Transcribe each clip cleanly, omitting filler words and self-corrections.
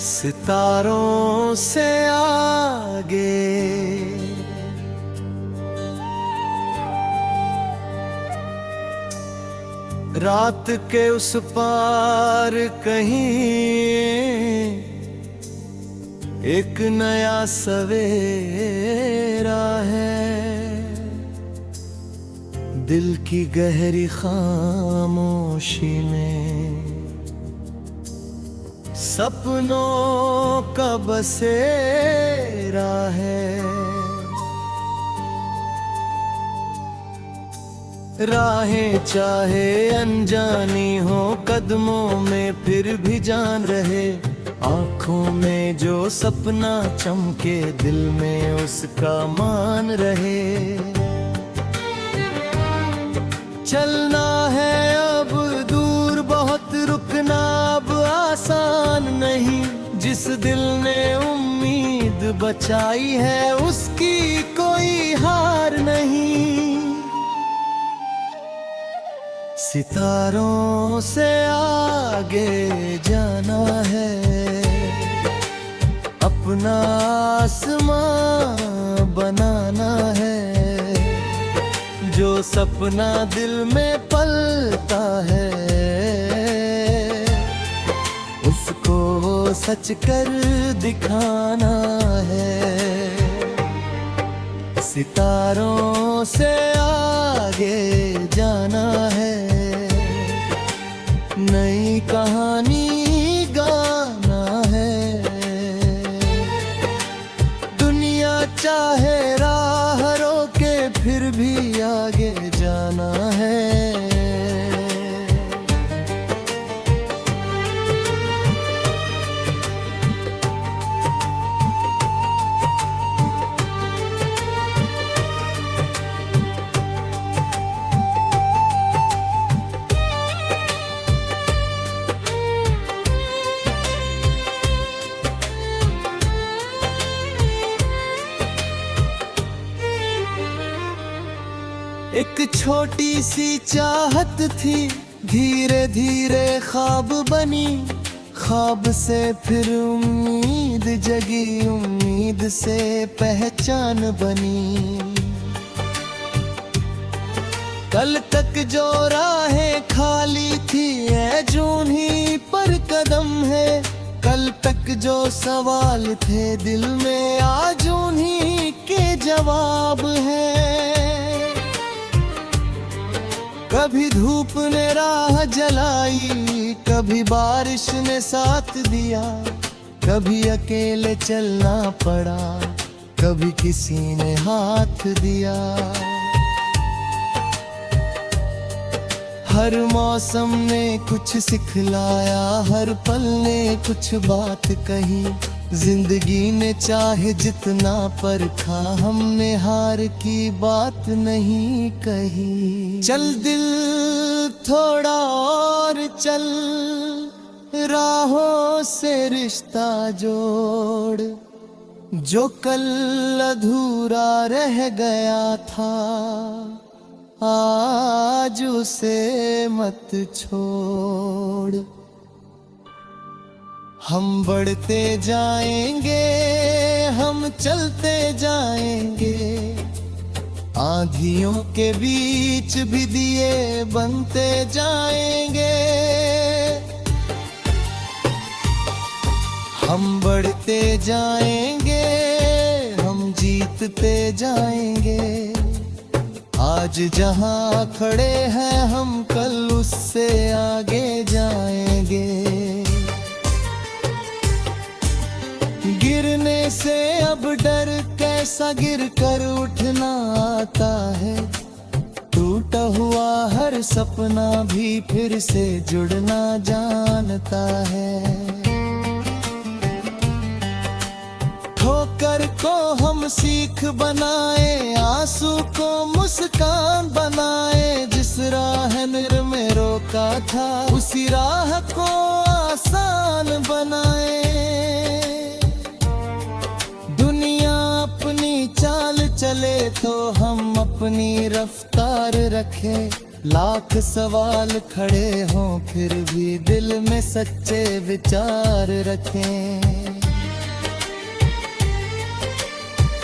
सितारों से आगे रात के उस पार कहीं एक नया सवेरा है। दिल की गहरी खामोशी में सपनों का बसेरा है। राहें चाहे अनजानी हो कदमों में फिर भी जान रहे। आँखों में जो सपना चमके दिल में उसका मान रहे। चलना है अब दूर बहुत, रुकना अब आसान नहीं। जिस दिल ने उम्मीद बचाई है उसकी कोई हार नहीं। सितारों से आगे जाना है, अपना आसमां बनाना है। जो सपना दिल में पलता है उसको सच कर दिखाना है। सितारों से आगे जाना है, नई कहानी गाना है। दुनिया चाहे राह रोके फिर भी आगे जाना है। एक छोटी सी चाहत थी, धीरे धीरे ख्वाब बनी। ख्वाब से फिर उम्मीद जगी, उम्मीद से पहचान बनी। कल तक जो राहें खाली थी ऐ जूनी पर कदम है। कल तक जो सवाल थे दिल में आज उन्हीं के जवाब है। कभी धूप ने राह जलाई, कभी बारिश ने साथ दिया। कभी अकेले चलना पड़ा, कभी किसी ने हाथ दिया। हर मौसम ने कुछ सिखलाया, हर पल ने कुछ बात कही। जिंदगी ने चाहे जितना परखा, हमने हार की बात नहीं कही। चल दिल थोड़ा और चल, राहों से रिश्ता जोड़। जो कल अधूरा रह गया था आज उसे मत छोड़। हम बढ़ते जाएंगे, हम चलते जाएंगे। आंधियों के बीच भी दिए बनते जाएंगे। हम बढ़ते जाएंगे, हम जीतते जाएंगे। आज जहां खड़े हैं हम कल उससे आगे जाएंगे। गिरने से अब डर कैसा, गिर कर उठना आता है। टूटा हुआ हर सपना भी फिर से जुड़ना जानता है। ठोकर को हम सीख बनाए, आंसू को मुस्कान बनाए। जिस राह में रोका था उसी राह को आसान बनाए। अपनी चाल चले तो हम अपनी रफ्तार रखें। लाख सवाल खड़े हों फिर भी दिल में सच्चे विचार रखें।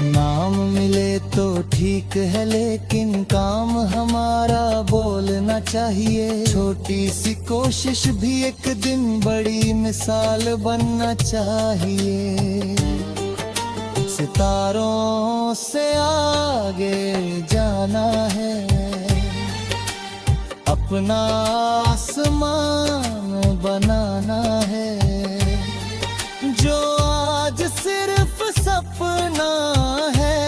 नाम मिले तो ठीक है लेकिन काम हमारा बोलना चाहिए। छोटी सी कोशिश भी एक दिन बड़ी मिसाल बनना चाहिए। सितारों से आगे जाना है, अपना आसमान बनाना है। जो आज सिर्फ सपना है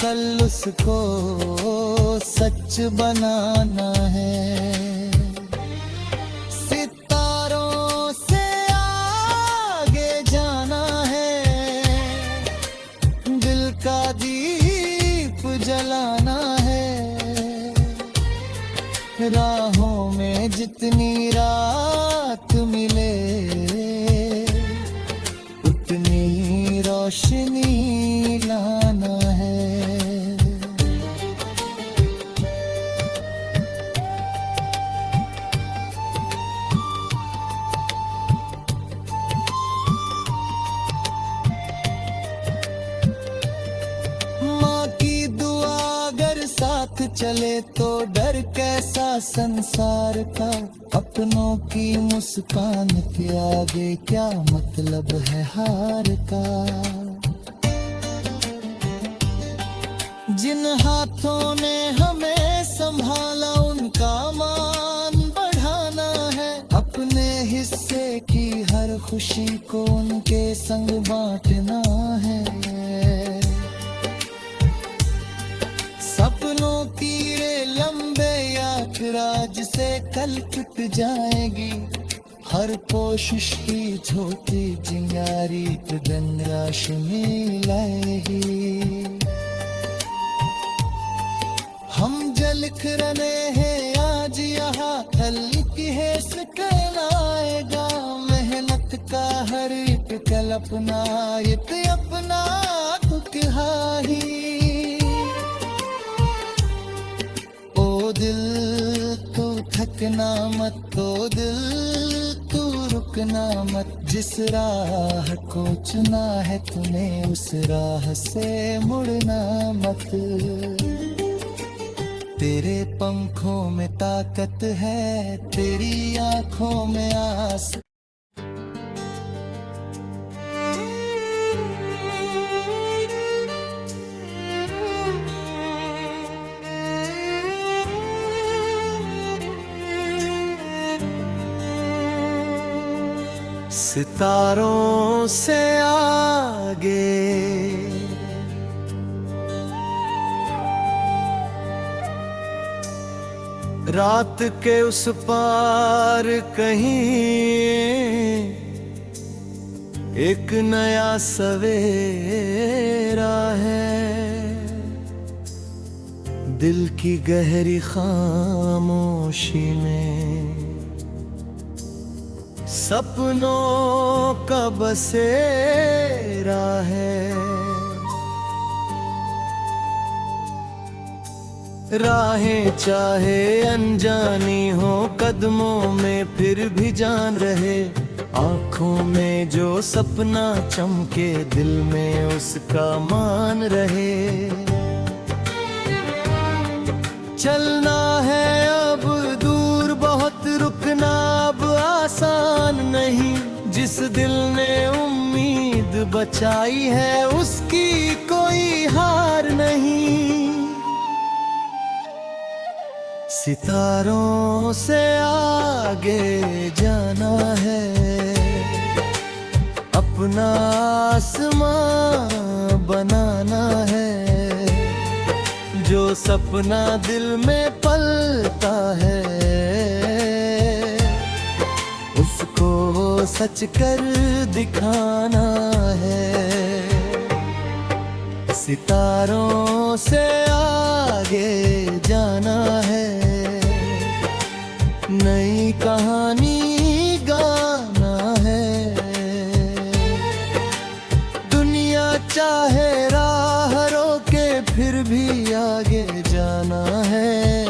कल उसको सच बनाना है। सितारों से आगे जाना है, दिल का दीप जलाना है। राहों में जितनी रात मिले उतनी रोशनी लाना है। माँ की दुआ अगर साथ चले तो डर कैसा संसार का। अपनों की मुस्कान के आगे क्या मतलब है हार का। जिन हाथों ने हमें संभाला उनका मान बढ़ाना है। अपने हिस्से की हर खुशी को उनके संग बांटना है। सपनों की रे लंबे यात्रा जिसे कल टूट जाएगी। हर कोशिश की छोटी चिंगारी गगन रोशनी लाएगी। हम जो लिख रहे हैं आज यहाँ कल की है कहलाएगा। मेहनत का हर एक कल अपना ही। ओ दिल तू थकना मत, ओ दिल तू रुकना मत। जिस राह को चुना है तूने उस राह से मुड़ना मत। तेरे पंखों में ताकत है, तेरी आंखों में आस। सितारों से आगे रात के उस पार कहीं एक नया सवेरा है। दिल की गहरी खामोशी में सपनों का बसेरा है। राहें चाहे अनजानी हो कदमों में फिर भी जान रहे। आँखों में जो सपना चमके दिल में उसका मान रहे। चलना है अब दूर बहुत, रुकना अब आसान नहीं। जिस दिल ने उम्मीद बचाई है उसकी कोई हार नहीं। सितारों से आगे जाना है, अपना आसमां बनाना है। जो सपना दिल में पलता है उसको सच कर दिखाना है। सितारों से आगे जाना है, नई कहानी गाना है। दुनिया चाहे राह रोके फिर भी आगे जाना है।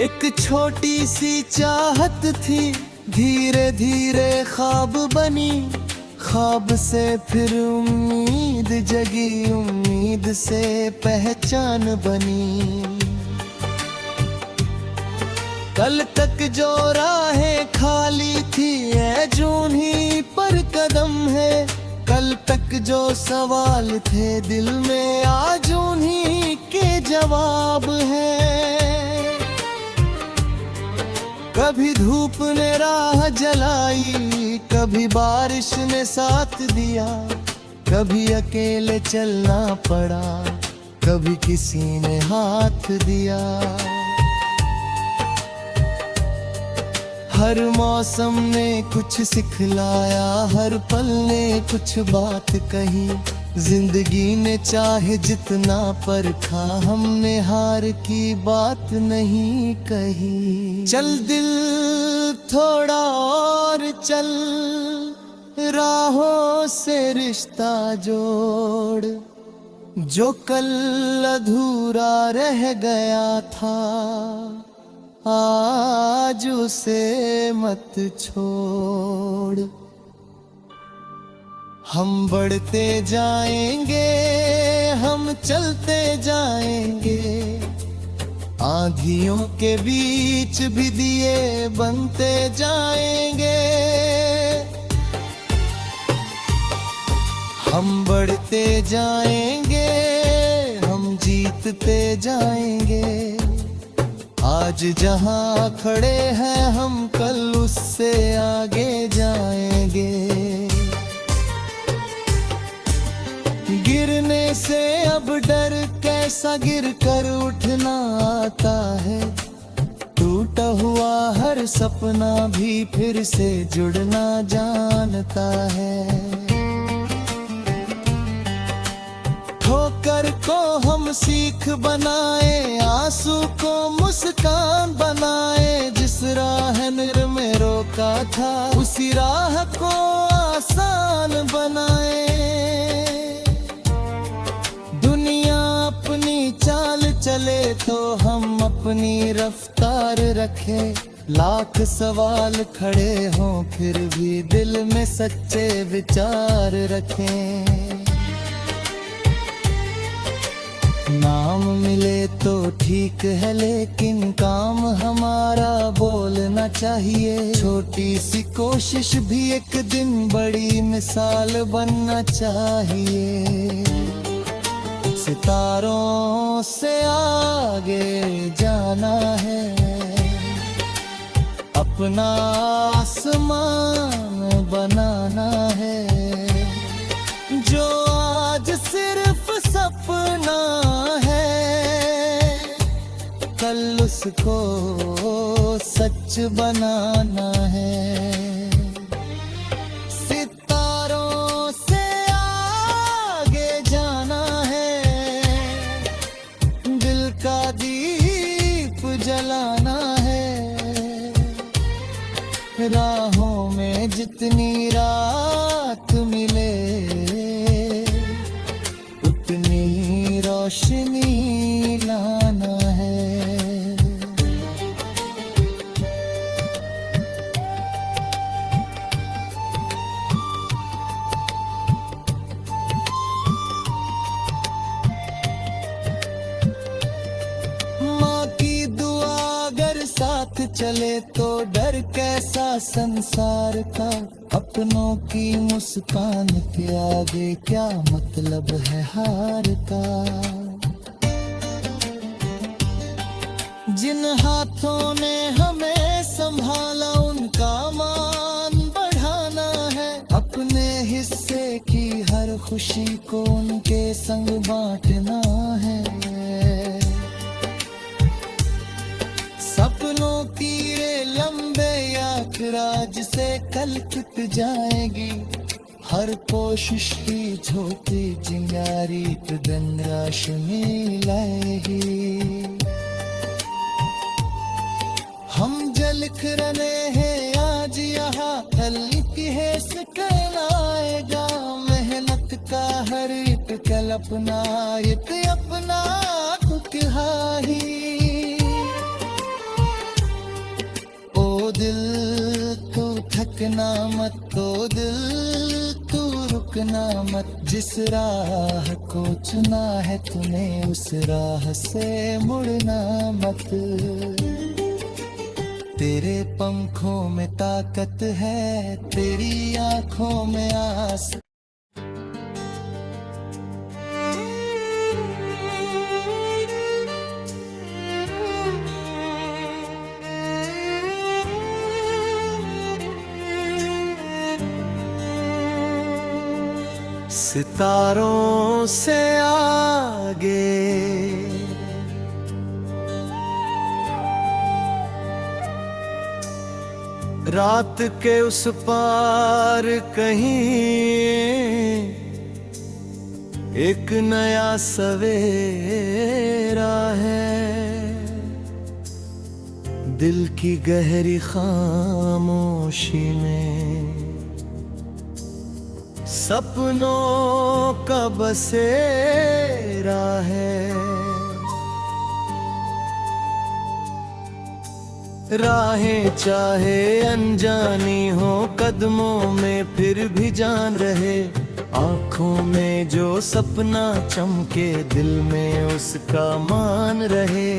एक छोटी सी चाहत थी, धीरे धीरे ख्वाब बनी। ख्वाब से फिर उम्मीद जगी, उम्मीद से पहचान बनी। कल तक जो राहें खाली थी, ऐ जूनी पर कदम है। कल तक जो सवाल थे दिल में, आज उन्हीं के जवाब है। कभी धूप ने राह जलाई, कभी बारिश ने साथ दिया। कभी अकेले चलना पड़ा, कभी किसी ने हाथ दिया। हर मौसम ने कुछ सिखलाया, हर पल ने कुछ बात कही। जिंदगी ने चाहे जितना परखा, हमने हार की बात नहीं कही। चल दिल थोड़ा और चल, राहों से रिश्ता जोड़। जो कल अधूरा रह गया था, आज उसे मत छोड़। हम बढ़ते जाएंगे, हम चलते जाएंगे। आंधियों के बीच भी दिए बनते जाएंगे। हम बढ़ते जाएंगे, हम जीतते जाएंगे। आज जहां खड़े हैं हम, कल उससे आगे जाएंगे। गिरने से अब डर कैसा, गिर कर उठना आता है। टूटा हुआ हर सपना भी फिर से जुड़ना जानता है। ठोकर को हम सीख बनाए, आंसू को मुस्कान बनाए। जिस राह नर में रोका था, उसी राह को आसान बनाए। दुनिया अपनी चाल चले तो हम अपनी रफ्तार रखें। लाख सवाल खड़े हों फिर भी दिल में सच्चे विचार रखें। नाम मिले तो ठीक है, लेकिन काम हमारा बोलना चाहिए। छोटी सी कोशिश भी एक दिन बड़ी मिसाल बनना चाहिए। सितारों से आगे जाना है, अपना आसमान बनाना है। जो आज सिर्फ सपना है, कल उसको सच बनाना है। सितारों से आगे जाना है, दिल का दीप जलाना है। राहों में जितनी रात मिले, उतनी रोशनी लाना है। माँ की दुआ अगर साथ चले तो डर कैसा संसार का। अपनों की मुस्कान के आगे क्या मतलब है हार का। जिन हाथों ने हमें संभाला, उनका मान बढ़ाना है। अपने हिस्से की हर खुशी को उनके संग बांटना है। सपनों की रे लंबे यात्रा से कल टूट जाएगी। हर कोशिश की झोंकी चिंगारी तो दिन रोशनी लाएगी। हम जलिख रहे हैं आज यहाँ, कल इतिहास कहलाएगा। मेहनत का हर एक कल अपना, एक अपना खुद ही। दिल तू थकना मत, तो दिल तू रुकना मत। जिस राह को चुना है तूने उस राह से मुड़ना मत। तेरे पंखों में ताकत है, तेरी आंखों में आस। सितारों से आगे रात के उस पार कहीं एक नया सवेरा है। दिल की गहरी खामोशी में सपनों का बसेरा है। राहें चाहे अनजानी हो कदमों में फिर भी जान रहे। आँखों में जो सपना चमके दिल में उसका मान रहे।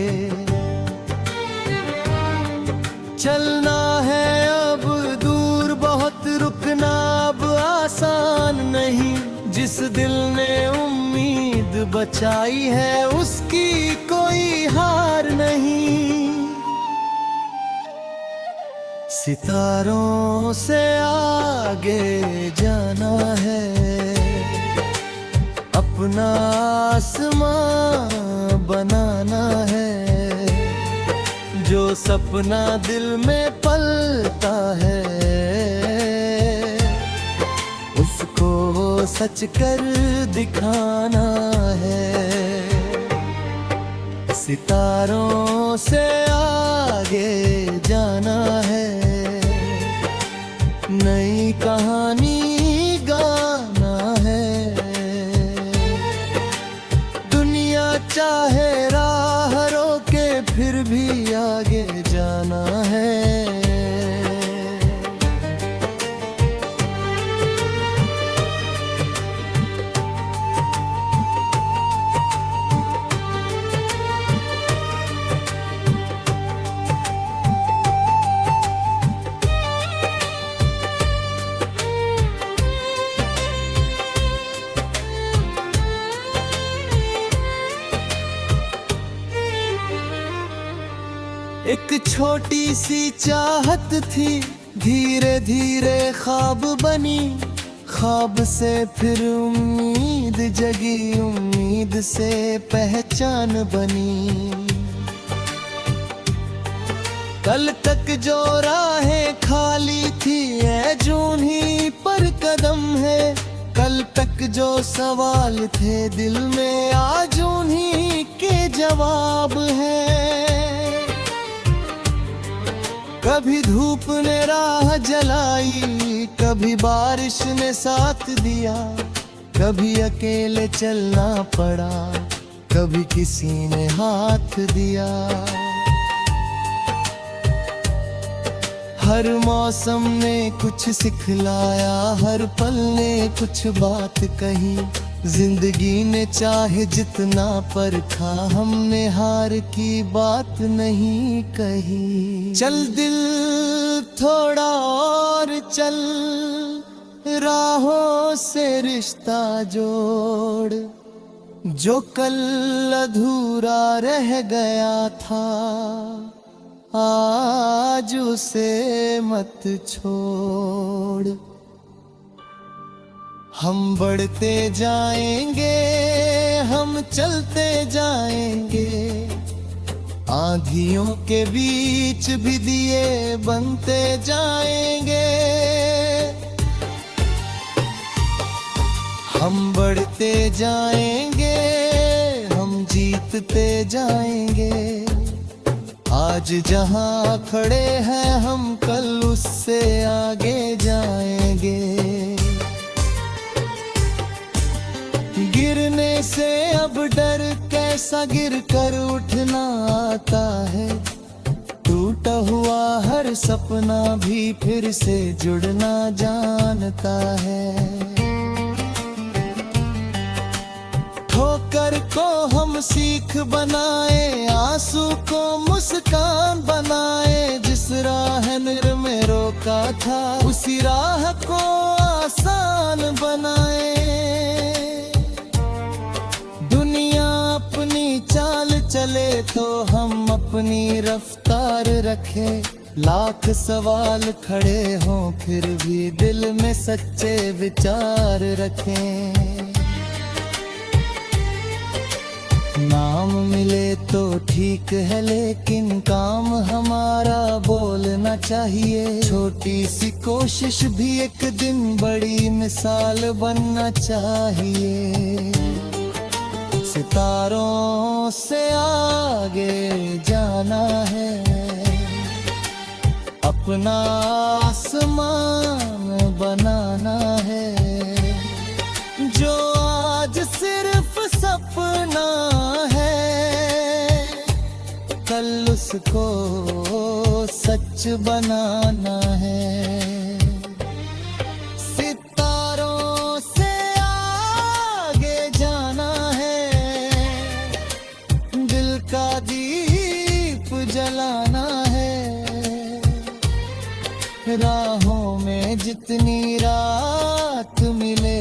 चलना है अब दूर बहुत, रुकना अब आसान नहीं। जिस दिल ने उम्मीद बचाई है उसकी कोई हार नहीं। सितारों से आगे जाना है, अपना आसमां बनाना है। जो सपना दिल में पलता है उसको सच कर दिखाना है। सितारों से आगे जाना है, नई कहानी गाना है। दुनिया चाहे राह रोके फिर भी आगे जाना है। एक छोटी सी चाहत थी, धीरे धीरे ख्वाब बनी। ख्वाब से फिर उम्मीद जगी, उम्मीद से पहचान बनी। कल तक जो राहें खाली थी ऐ जूनी पर कदम है। कल तक जो सवाल थे दिल में आज उन्हीं के जवाब है। कभी धूप ने राह जलाई, कभी बारिश ने साथ दिया। कभी अकेले चलना पड़ा, कभी किसी ने हाथ दिया। हर मौसम ने कुछ सिखलाया, हर पल ने कुछ बात कही। जिंदगी ने चाहे जितना परखा, हमने हार की बात नहीं कही। चल दिल थोड़ा और चल, राहों से रिश्ता जोड़। जो कल अधूरा रह गया था आज उसे मत छोड़। हम बढ़ते जाएंगे, हम चलते जाएंगे। आंधियों के बीच भी दिए बनते जाएंगे। हम बढ़ते जाएंगे, हम जीतते जाएंगे। आज जहां खड़े हैं हम कल उससे आगे जाएंगे। गिरने से अब डर कैसा, गिर कर उठना आता है। टूट टूटा हुआ हर सपना भी फिर से जुड़ना जानता है। ठोकर को हम सीख बनाए, आंसू को मुस्कान बनाए। जिस राह नर में रोका था उसी राह को आसान बनाए। दुनिया अपनी चाल चले तो हम अपनी रफ्तार रखें। लाख सवाल खड़े हों फिर भी दिल में सच्चे विचार रखें। नाम मिले तो ठीक है लेकिन काम हमारा बोलना चाहिए। छोटी सी कोशिश भी एक दिन बड़ी मिसाल बनना चाहिए। सितारों से आगे जाना है, अपना आसमान बनाना है। जो आज सिर्फ सपना कल उसको सच बनाना है। सितारों से आगे जाना है, दिल का दीप जलाना है। राहों में जितनी रात मिले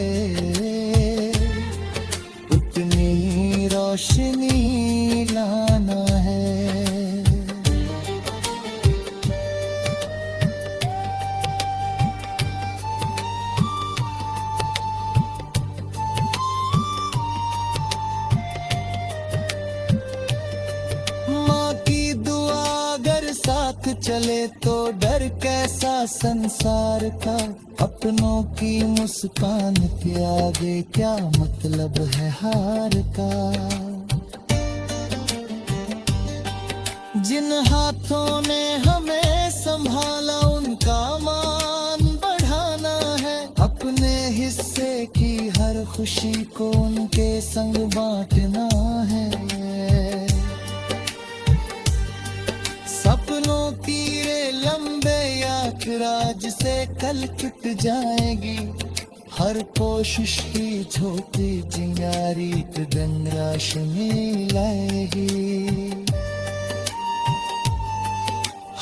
उतनी रोशनी लाना है। साथ चले तो डर कैसा संसार का। अपनों की मुस्कान के आगे क्या मतलब है हार का। जिन हाथों ने हमें संभाला उनका मान बढ़ाना है। अपने हिस्से की हर खुशी को उनके संग बांटना है। सपनों की रे लंबे यात्रा जिसे कल टूट जाएगी। हर कोशिश की छोटी चिंगारी दिन रोशनी लाएगी।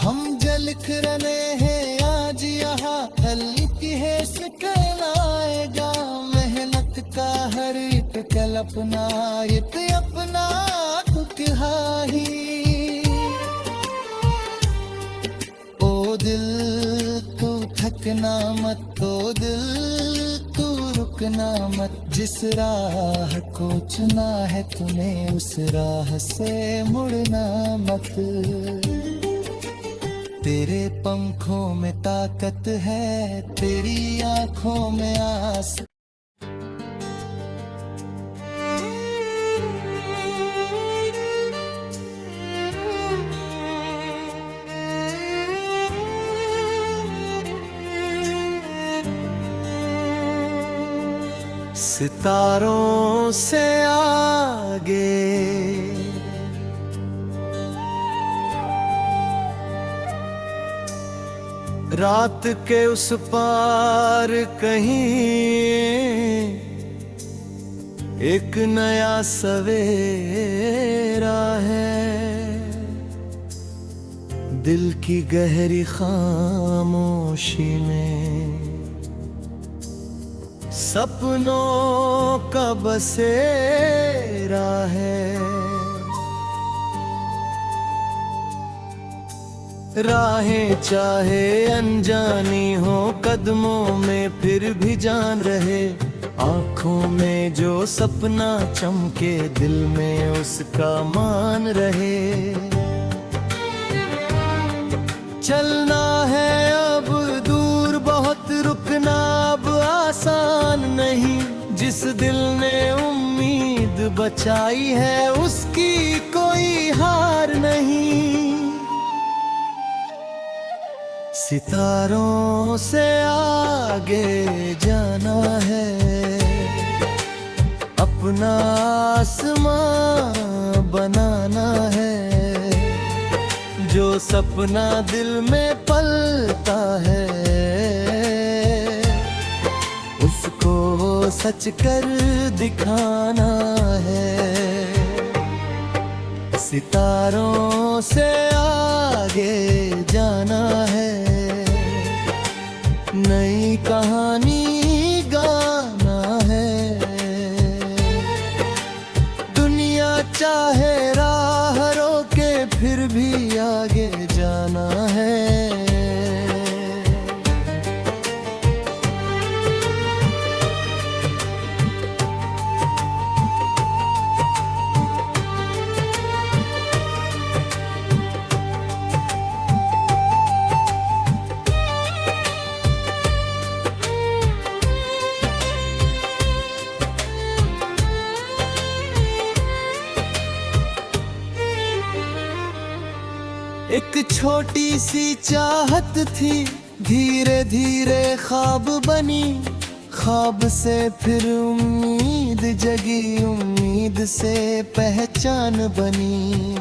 हम जलख रहे हैं आज यहाँ, कल इतिहास कहलाएगा। मेहनत का हर एक कल अपना ही। दिल तू थकना मत, तो दिल तू रुकना मत। जिस राह को चुना है तूने उस राह से मुड़ना मत। तेरे पंखों में ताकत है, तेरी आंखों में आस। सितारों से आगे रात के उस पार कहीं एक नया सवेरा है। दिल की गहरी खामोशी में सपनों का बसेरा है। राहें चाहे अनजानी हो कदमों में फिर भी जान रहे। आँखों में जो सपना चमके दिल में उसका मान रहे। चलना है अब दूर बहुत, रुकना अब आसान नहीं। जिस दिल ने उम्मीद बचाई है उसकी कोई हार नहीं। सितारों से आगे जाना है, अपना आसमां बनाना है। जो सपना दिल में पलता है उसको सच कर दिखाना है। सितारों से आगे जाना है, नई कहानी गाना है। दुनिया चाहे राह रोके फिर भी आगे जाना है। एक छोटी सी चाहत थी, धीरे धीरे ख्वाब बनी। ख्वाब से फिर उम्मीद जगी, उम्मीद से पहचान बनी।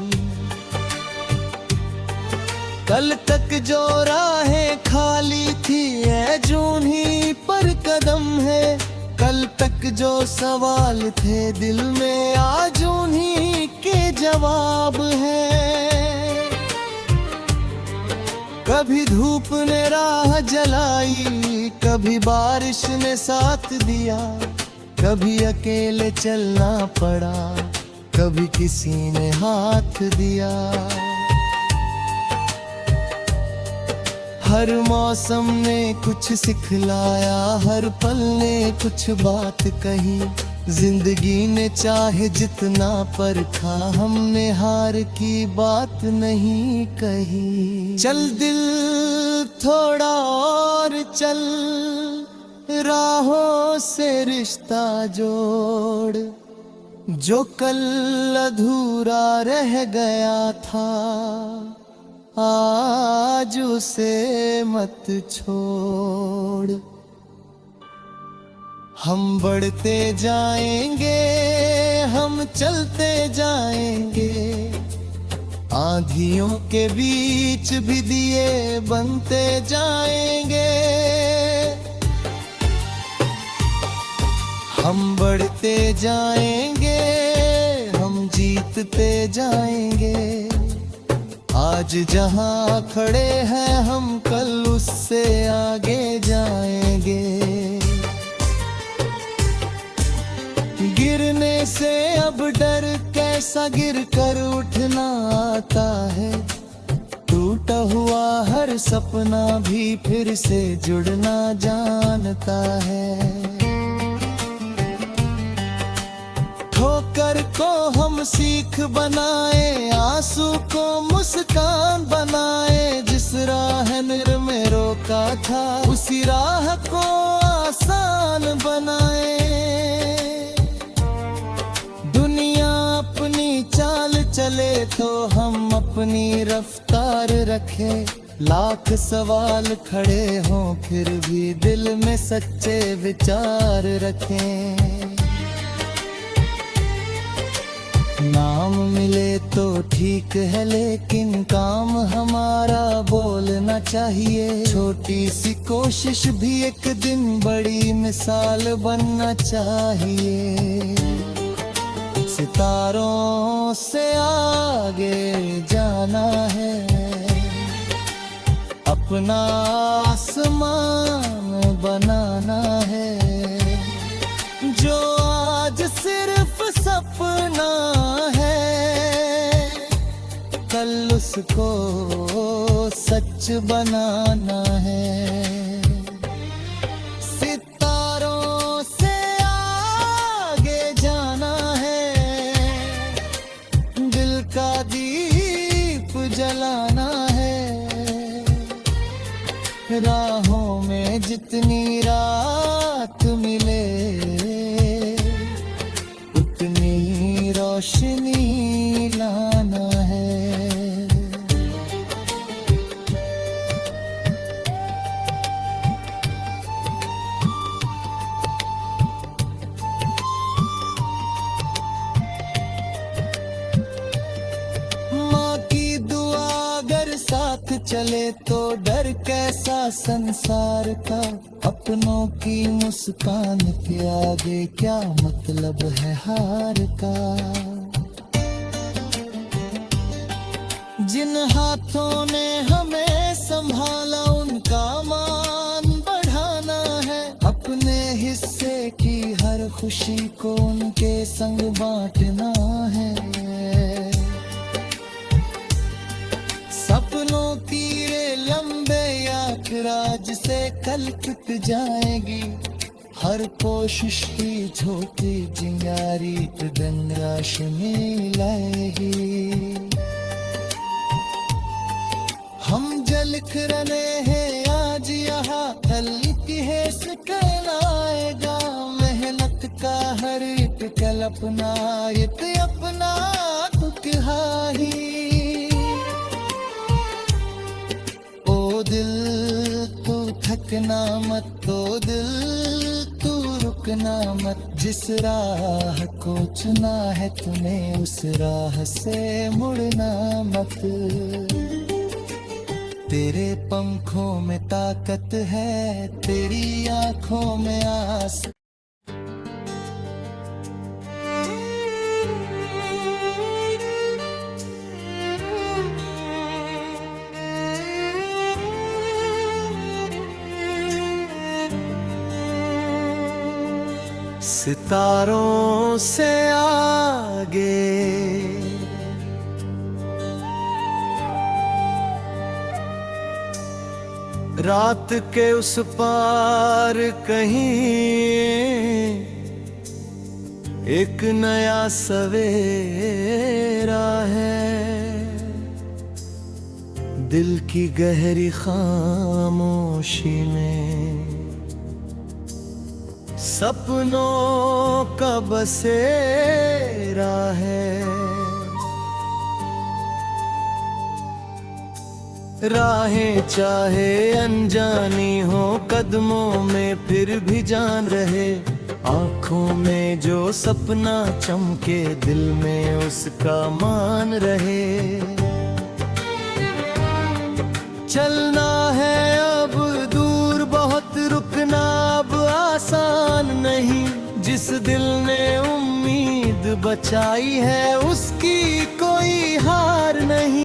कल तक जो राहें खाली थी ऐ जूनी पर कदम है। कल तक जो सवाल थे दिल में आज उन्हीं के जवाब है। कभी धूप ने राह जलाई, कभी बारिश ने साथ दिया। कभी अकेले चलना पड़ा, कभी किसी ने हाथ दिया। हर मौसम ने कुछ सिखलाया, हर पल ने कुछ बात कही। जिंदगी ने चाहे जितना परखा, हमने हार की बात नहीं कही। चल दिल थोड़ा और चल, राहों से रिश्ता जोड़। जो कल अधूरा रह गया था आज उसे मत छोड़। हम बढ़ते जाएंगे, हम चलते जाएंगे। आंधियों के बीच भी दिए बनते जाएंगे। हम बढ़ते जाएंगे, हम जीतते जाएंगे। आज जहां खड़े हैं हम कल उससे आगे जाएंगे। गिरने से अब डर कैसा, गिर कर उठना आता है। टूटा हुआ हर सपना भी फिर से जुड़ना जानता है। ठोकर को हम सीख बनाए, आंसू को मुस्कान बनाए। जिस राह नर में रोका था उसी राह को आसान बनाए। दुनिया अपनी चाल चले तो हम अपनी रफ्तार रखें। लाख सवाल खड़े हों फिर भी दिल में सच्चे विचार रखें। नाम मिले तो ठीक है लेकिन काम हमारा बोलना चाहिए। छोटी सी कोशिश भी एक दिन बड़ी मिसाल बनना चाहिए। सितारों से आगे जाना है, अपना आसमान बनाना है। जो आज सिर्फ सपना है कल उसको सच बनाना है। सितारों से आगे जाना है, दिल का दीप जलाना है। राहों में जितनी रात मिले उतनी रोशनी लाना है। माँ की दुआ अगर चले तो डर कैसा संसार का, अपनों की मुस्कान के आगे क्या मतलब है हार का। जिन हाथों ने हमें संभाला उनका मान बढ़ाना है, अपने हिस्से की हर खुशी को उनके संग बांटना है। सपनों की रे लंबे यात्रा जिसे कल टूट जाएगी, हर कोशिश की छोटी चिंगारी गंगाश में लाएगी। हम जल रहे हैं आज यहाँ, कल इतिहास कहलाएगा। मेहनत का हर एक कल अपना दुखहा ही। ओ दिल तू थकना मत, ओ दिल तू रुकना मत, जिस राह को चुना है तुम्हें उस राह से मुड़ना मत। तेरे पंखों में ताकत है, तेरी आंखों में आस। सितारों से आगे रात के उस पार कहीं एक नया सवेरा है। दिल की गहरी खामोशी में सपनों का बसेरा है। राहें चाहे अनजानी हो कदमों में फिर भी जान रहे, आंखों में जो सपना चमके दिल में उसका मान रहे। चलना है अब दूर बहुत, रुकना अब आसान नहीं। जिस दिल ने उम्मीद बचाई है उसकी कोई हार नहीं।